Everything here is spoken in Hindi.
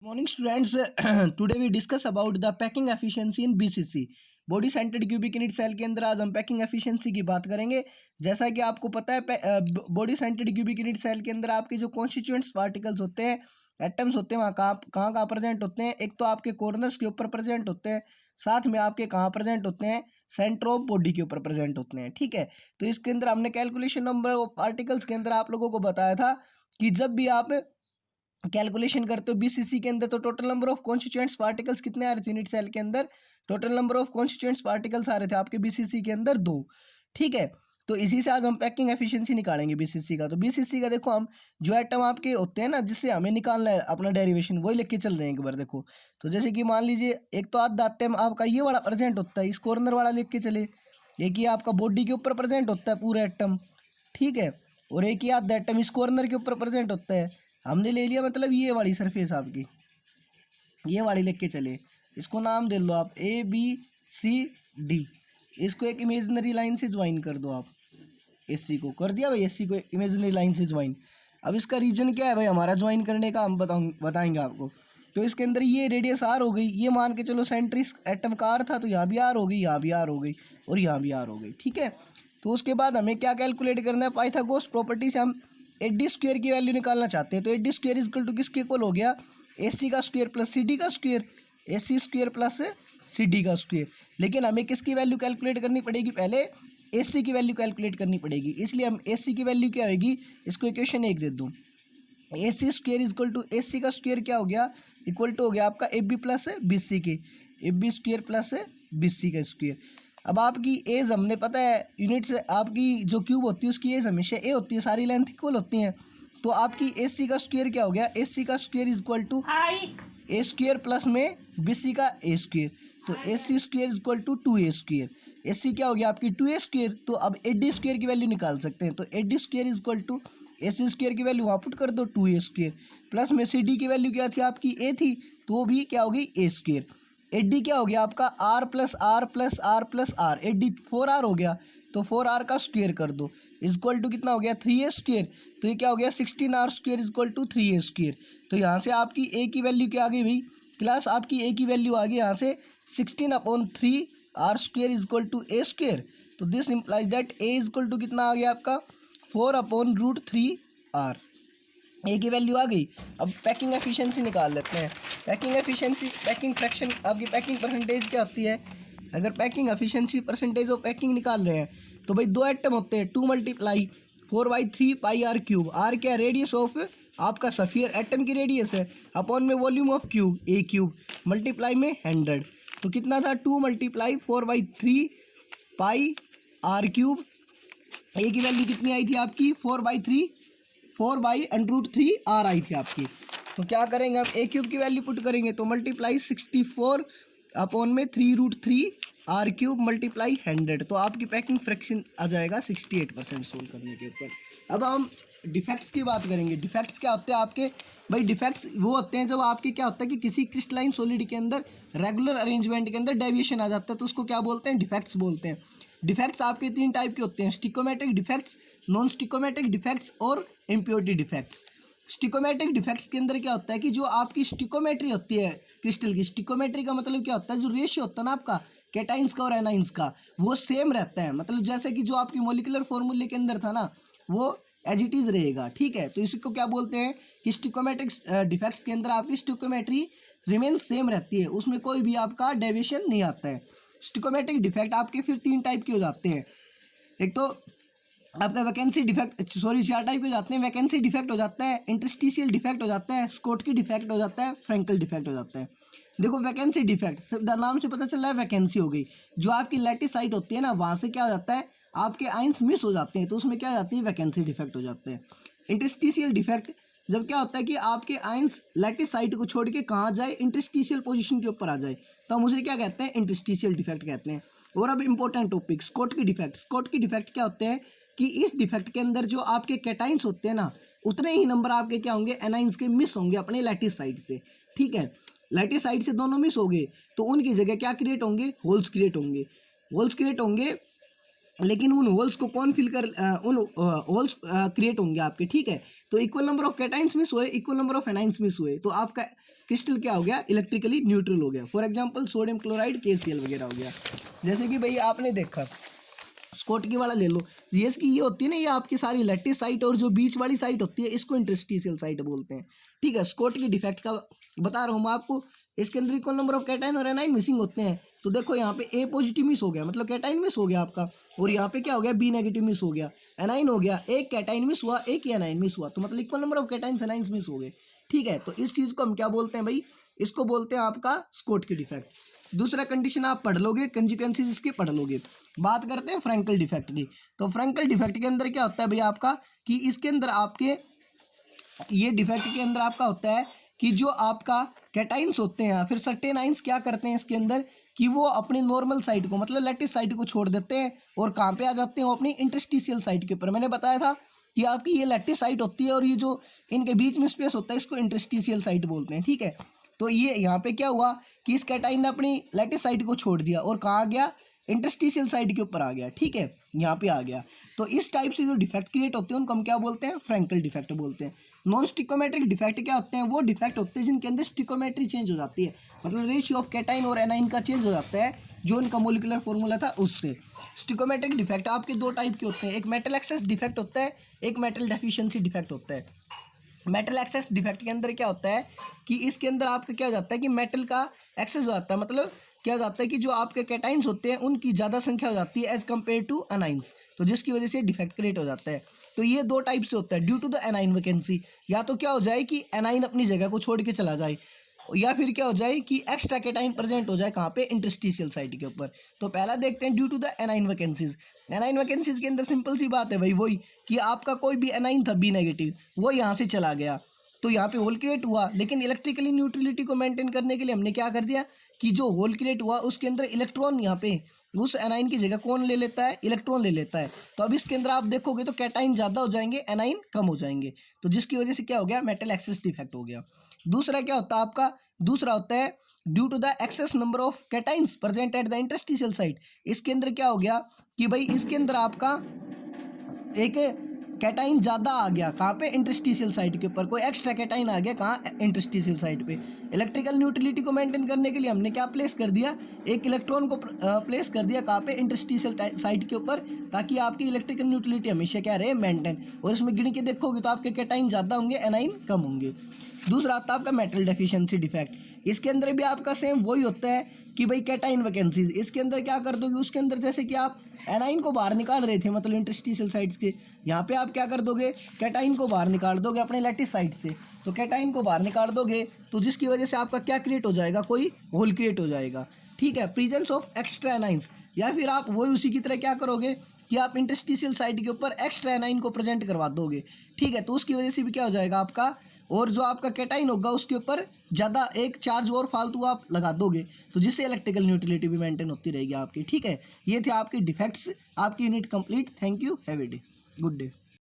Morning students. Today we discuss about the packing efficiency in BCC body centred cubic unit cell के अंदर आज हम पैकिंग एफिशिएंसी की बात करेंगे। जैसा कि आपको पता है body centred cubic unit cell के अंदर आपके जो कॉन्स्टिट्यूएंट्स पार्टिकल्स होते हैं, एटम्स होते हैं, वहाँ कहाँ प्रेजेंट होते हैं। एक तो आपके कॉर्नर्स के ऊपर प्रेजेंट होते हैं, साथ में आपके कहाँ प्रेजेंट होते हैं, सेंटर ऑफ बॉडी के ऊपर प्रेजेंट होते हैं। ठीक है, तो इसके अंदर हमने कैलकुलेशन नंबर ऑफ पार्टिकल्स के अंदर आप लोगों को बताया था कि जब भी आप कैलकुलेशन करते हो बीसीसी के अंदर तो total number of constituents particles कितने आ रहे थे यूनिट सेल के अंदर। Total number of constituents particles आ रहे थे आपके बीसीसी के अंदर 2। ठीक है, तो इसी से आज हम पैकिंग एफिशिएंसी निकालेंगे बीसीसी का। तो बीसीसी का देखो, हम जो एटम आपके होते हैं ना, जिससे हमें निकालना है अपना डेरिवेशन, वही लिख के चल रहे हैं एक बार। देखो, तो जैसे कि मान लीजिए एक तो आधा एटम आपका ये वाला प्रेजेंट होता है, इस कॉर्नर वाला लिख के चले। एक ही आपका बॉडी के ऊपर प्रेजेंट होता है पूरा एटम, ठीक है, और एक ही आधा एटम इस कॉर्नर के ऊपर प्रेजेंट होता है। हमने ले लिया मतलब ये वाली सरफेस आपकी, ये वाली लिख के चले। इसको नाम दे लो आप ABCD। इसको एक इमेजिनरी लाइन से ज्वाइन कर दो आप। एससी को कर दिया भाई, एससी को इमेजिनरी लाइन से ज्वाइन। अब इसका रीजन क्या है भाई हमारा ज्वाइन करने का, हम बताएंगे आपको। तो इसके अंदर ये रेडियस आर हो गई, ये मान के चलो सेंटर इस एटम का आर था, तो यहाँ भी आर हो गई, यहाँ भी आर हो गई, और यहाँ भी आर हो गई। ठीक है, तो उसके बाद हमें क्या कैलकुलेट करना है, पाइथागोरस प्रॉपर्टी से हम AD स्क्वायर की वैल्यू निकालना चाहते हैं। तो AD स्क्वायर इक्वल टू किसके इक्वल हो गया, AC का स्क्वायर प्लस CD का square, AC square plus CD का स्क्वायर। लेकिन हमें किसकी वैल्यू कैलकुलेट करनी पड़ेगी, पहले AC की वैल्यू कैलकुलेट करनी पड़ेगी। इसलिए हम AC की वैल्यू क्या होगी, इसको इक्वेशन 1 दे दूँ। AC square equal to AC का स्क्वायर क्या हो गया, इक्वल टू हो गया आपका AB प्लस BC के, AB स्क्वायर प्लस BC का स्क्वायर। अब आपकी एज हमने पता है यूनिट से, आपकी जो क्यूब होती है उसकी एज हमेशा ए होती है, सारी लेंथ इक्वल होती हैं। तो आपकी AC का स्क्वायर क्या हो गया, AC का square is equal to A square plus में BC का A स्क्वायर। तो AC square is equal to 2A square. AC क्या हो गया आपकी 2A स्क्वायर। तो अब AD स्क्वायर की वैल्यू निकाल सकते हैं। तो AD square is equal to AC square की वैल्यू वहाँ पुट कर दो 2A स्क्वायर, प्लस में CD की वैल्यू क्या थी आपकी A थी, तो वो भी क्या हो गई A स्क्वायर। AD क्या हो गया आपका R plus R plus R plus R, AD 4R हो गया, तो 4R का स्क्वायर कर दो, इक्वल टू कितना हो गया 3A स्क्वायर। तो ये क्या हो गया 16R square equal to 3A square. तो यहाँ से आपकी A की वैल्यू क्या आ गई भाई क्लास, आपकी A की वैल्यू आ गई यहाँ से 16/3R square equal to A square. तो this implies that A equal to कितना आ गया आपका 4/√3R। ए की वैल्यू आ गई। अब पैकिंग एफिशिएंसी निकाल लेते हैं। पैकिंग एफिशिएंसी, पैकिंग फ्रैक्शन, आपकी पैकिंग परसेंटेज क्या होती है। अगर packing efficiency percentage of packing निकाल रहे हैं तो भाई 2 एटम होते हैं, 2 × 4/3 πr क्यूब। आर क्या रेडियस ऑफ आपका सफियर, एटम की रेडियस है, अपॉन में volume of cube A cube, multiply में 100। तो कितना था 2 × 4/3 πr क्यूब। ए की वैल्यू कितनी आई थी आपकी 4/√3R आई थी आपकी। तो क्या करेंगे हम A क्यूब की वैल्यू पुट करेंगे, तो मल्टीप्लाई 64/√3R क्यूब मल्टीप्लाई 100। तो आपकी पैकिंग फ्रैक्शन आ जाएगा 68% सोल्व करने के ऊपर। अब हम डिफेक्ट्स की बात करेंगे। डिफेक्ट्स क्या होते हैं आपके भाई, डिफेक्ट्स वो होते हैं जब आपके क्या होता है कि किसी क्रिस्टलाइन सॉलिड के अंदर रेगुलर अरेंजमेंट के अंदर डेविएशन आ जाता है, तो उसको क्या बोलते हैं, डिफेक्ट्स बोलते हैं। डिफेक्ट्स आपके 3 टाइप के होते हैं, स्टिकोमेट्रिक डिफेक्ट्स, नॉन स्टिकोमेट्रिक डिफेक्ट्स और इम्प्योरिटी डिफेक्ट्स। स्टिकोमेट्रिक डिफेक्ट्स के अंदर क्या होता है कि जो आपकी स्टिकोमेट्री होती है क्रिस्टल की, स्टिकोमेट्री का मतलब क्या होता है, जो रेशियो होता है ना आपका कैटाइंस का और एनाइंस का, वो सेम रहता है। मतलब जैसे कि जो आपकी मोलिकुलर फॉर्मूले के अंदर था ना, वो एज इट इज रहेगा। ठीक है, तो इसको क्या बोलते हैं कि स्टिकोमेट्रिक डिफेक्ट्स के अंदर आपकी स्टिकोमेट्री रिमेन सेम रहती है, उसमें कोई भी आपका डेविएशन नहीं आता है। स्टिकोमेट्रिक डिफेक्ट आपके फिर 3 टाइप के हो जाते हैं। एक तो आपका वैकेंसी डिफेक्ट, 4 टाइप हो जाते हैं। वैकेंसी डिफेक्ट हो जाता है, इंटरस्टिशियल डिफेक्ट हो जाता है, स्कोटकी डिफेक्ट हो जाता है, फ्रैंकल डिफेक्ट हो जाता है। देखो वैकेंसी डिफेक्ट नाम से पता चल रहा है वैकेंसी हो गई, जो आपकी लैटिस साइट होती है ना, वहाँ से क्या हो जाता है आपके आइंस मिस हो जाते हैं, तो उसमें क्या हो जाती है वैकेंसी डिफेक्ट हो जाते हैं। इंटरस्टिशियल डिफेक्ट जब क्या होता है कि आपके आइंस लैटिस साइट को छोड़ के कहाँ जाए, इंटरस्टिशियल पोजीशन के ऊपर आ जाए, तो हम उसे क्या कहते हैं, इंटरस्टिशियल डिफेक्ट कहते हैं। और अब important topic Schottky defect. Schottky defect क्या होते हैं कि इस डिफेक्ट के अंदर जो आपके कैटाइंस होते हैं ना, उतने ही नंबर आपके क्या होंगे, एनाइंस के मिस होंगे अपने लैटिस साइड से। ठीक है, लैटिस साइड से दोनों मिस हो गए, तो उनकी जगह क्या क्रिएट होंगे, होल्स क्रिएट होंगे। होल्स क्रिएट होंगे लेकिन उन होल्स को कौन फिल कर उन होल्स क्रिएट होंगे आपके, ठीक है। तो equal number of cations miss हुए, equal number of anions miss हुए, तो आपका क्रिस्टल क्या हो गया, इलेक्ट्रिकली न्यूट्रल हो गया। For example sodium chloride KCl वगैरह हो गया। जैसे कि भाई आपने देखा स्कॉटकी वाला ले लो, ये इसकी ये होती है ना, ये आपकी सारी लैटिस साइट और जो बीच वाली साइट होती है इसको इंटरस्टिशियल साइट बोलते हैं, ठीक है। स्कॉटकी डिफेक्ट का बता रहा हूँ मैं आपको, इसके अंदर इक्वल नंबर ऑफ कैटाइन और एनाइन मिसिंग होते हैं। तो देखो यहाँ पे A पॉजिटिव मिस हो गया, मतलब कैटाइन मिस हो गया आपका, और यहाँ पे क्या हो गया, B नेगेटिव मिस हो गया, एनाइन हो गया, एक कैटाइन मिस हुआ, एक ही एनाइन मिस हुआ, तो मतलब इक्वल नंबर ऑफ कैटाइन्स एनाइन्स मिस हो गए, ठीक है। तो इस चीज़ को हम क्या बोलते हैं भाई, इसको बोलते हैं आपका स्कॉटकी डिफेक्ट। दूसरा कंडीशन आप पढ़ लोगे, कंसिक्वेंसेस इसके पढ़ लोगे। बात करते हैं फ्रैंकल डिफेक्ट की। तो फ्रैंकल डिफेक्ट के अंदर क्या होता है भैया आपका, कि इसके अंदर आपके ये डिफेक्ट के अंदर आपका होता है कि जो आपका कैटाइंस होते हैं फिर सर्टेन आइंस क्या करते हैं इसके अंदर, कि वो अपने नॉर्मल साइड को मतलब लैटिस साइड को छोड़ देते हैं और कहाँ पे आ जाते हैं, वो अपनी इंटरस्टिशियल साइड के ऊपर। मैंने बताया था कि आपकी ये लैटिस साइड होती है और ये जो इनके बीच में स्पेस होता है इसको इंटरस्टिशियल साइड बोलते हैं, ठीक है। तो ये यहाँ पे क्या हुआ कि इस कैटाइन ने अपनी लैटिस साइड को छोड़ दिया और कहाँ आ गया, इंटरस्टिशियल साइड के ऊपर आ गया, ठीक है, यहाँ पे आ गया। तो इस टाइप से जो डिफेक्ट क्रिएट होते हैं उनको हम क्या बोलते हैं, फ्रैंकल डिफेक्ट बोलते हैं। नॉन स्टिकोमेट्रिक डिफेक्ट क्या होते हैं, वो डिफेक्ट होते हैं जिनके अंदर स्टिकोमेट्री चेंज हो जाती है, मतलब रेशियो ऑफ कैटाइन और एनाइन का चेंज हो जाता है जो इनका मोलिकुलर फॉर्मूला था उससे। स्टिकोमेट्रिक डिफेक्ट आपके दो टाइप के होते हैं, एक मेटल एक्सेस डिफेक्ट होता है, एक मेटल डेफिशिएंसी डिफेक्ट होता है। मेटल एक्सेस डिफेक्ट के अंदर क्या होता है कि इसके अंदर आपका क्या हो जाता है कि मेटल का एक्सेस हो जाता है, मतलब क्या हो जाता है कि जो आपके कैटाइंस होते हैं उनकी ज़्यादा संख्या हो जाती है एज कम्पेयर टू एनाइंस, तो जिसकी वजह से डिफेक्ट क्रिएट हो जाता है। तो ये दो टाइप से होता है, due to the anion vacancy, या तो क्या हो जाए कि एनाइन अपनी जगह को छोड़ के चला जाए, या फिर क्या हो जाए कि एक्स्ट्रा कैटाइन प्रेजेंट हो जाए कहाँ पे, इंटरस्टिशियल साइट के ऊपर। तो पहला देखते हैं due to the anion vacancies. Anion vacancies के अंदर सिंपल सी बात है भाई, वही कि आपका कोई भी एनाइन था B नेगेटिव, वो यहाँ से चला गया तो यहाँ पे होल क्रिएट हुआ, लेकिन इलेक्ट्रिकली न्यूट्रलिटी को मेंटेन करने के लिए हमने क्या कर दिया कि जो होल क्रिएट हुआ उसके अंदर इलेक्ट्रॉन यहाँ पे उस एनाइन की जगह कौन ले लेता है, इलेक्ट्रॉन ले लेता है। तो अब इसके अंदर आप देखोगे तो कैटाइन ज़्यादा हो जाएंगे, एनाइन कम हो जाएंगे, तो जिसकी वजह से क्या हो गया, मेटल एक्सेस डिफेक्ट हो गया। दूसरा क्या होता है आपका, दूसरा होता है due to the excess number of cations present at the interstitial site. इसके अंदर क्या हो गया कि भाई इसके अंदर आपका एक कैटाइन ज़्यादा आ गया कहाँ पे, इंटरस्टिशियल साइट के ऊपर, कोई एक्स्ट्रा कैटाइन आ गया कहाँ, इंटरस्टिशियल साइट पे। इलेक्ट्रिकल न्यूट्रलिटी को मेंटेन करने के लिए हमने क्या प्लेस कर दिया, एक इलेक्ट्रॉन को प्लेस कर दिया कहाँ पे, इंटरस्टिशियल साइट के ऊपर, ताकि आपकी इलेक्ट्रिकल न्यूट्रलिटी हमेशा क्या रहे, मेंटेन। और इसमें गिन के देखोगे तो आपके कैटाइन ज़्यादा होंगे, एनाइन कम होंगे। दूसरा आता है आपका मेटल डेफिशिएंसी डिफेक्ट। इसके अंदर भी आपका सेम वही होता है कि भाई कैटाइन वैकेंसीज, इसके अंदर क्या कर दोगे, उसके अंदर जैसे कि आप एनाइन को बाहर निकाल रहे थे मतलब इंटरस्टिशियल साइड्स के, यहाँ पे आप क्या कर दोगे, कैटाइन को बाहर निकाल दोगे अपने लैटिस साइड से। तो कैटाइन को बाहर निकाल दोगे तो जिसकी वजह से आपका क्या क्रिएट हो जाएगा, कोई होल क्रिएट हो जाएगा, ठीक है, प्रेजेंस ऑफ एक्स्ट्रा एनाइंस। या फिर आप वही उसी की तरह क्या करोगे कि आप इंटरस्टिशियल साइड के ऊपर एक्स्ट्रा एनाइन को प्रेजेंट करवा दोगे, ठीक है। तो उसकी वजह से भी क्या हो जाएगा आपका, और जो आपका कैटाइन होगा उसके ऊपर ज़्यादा एक चार्ज और फालतू आप लगा दोगे, तो जिससे इलेक्ट्रिकल न्यूट्रलिटी भी मेंटेन होती रहेगी आपकी, ठीक है। ये थे आपके डिफेक्ट्स। आपकी unit complete. Thank you, have a day, good day.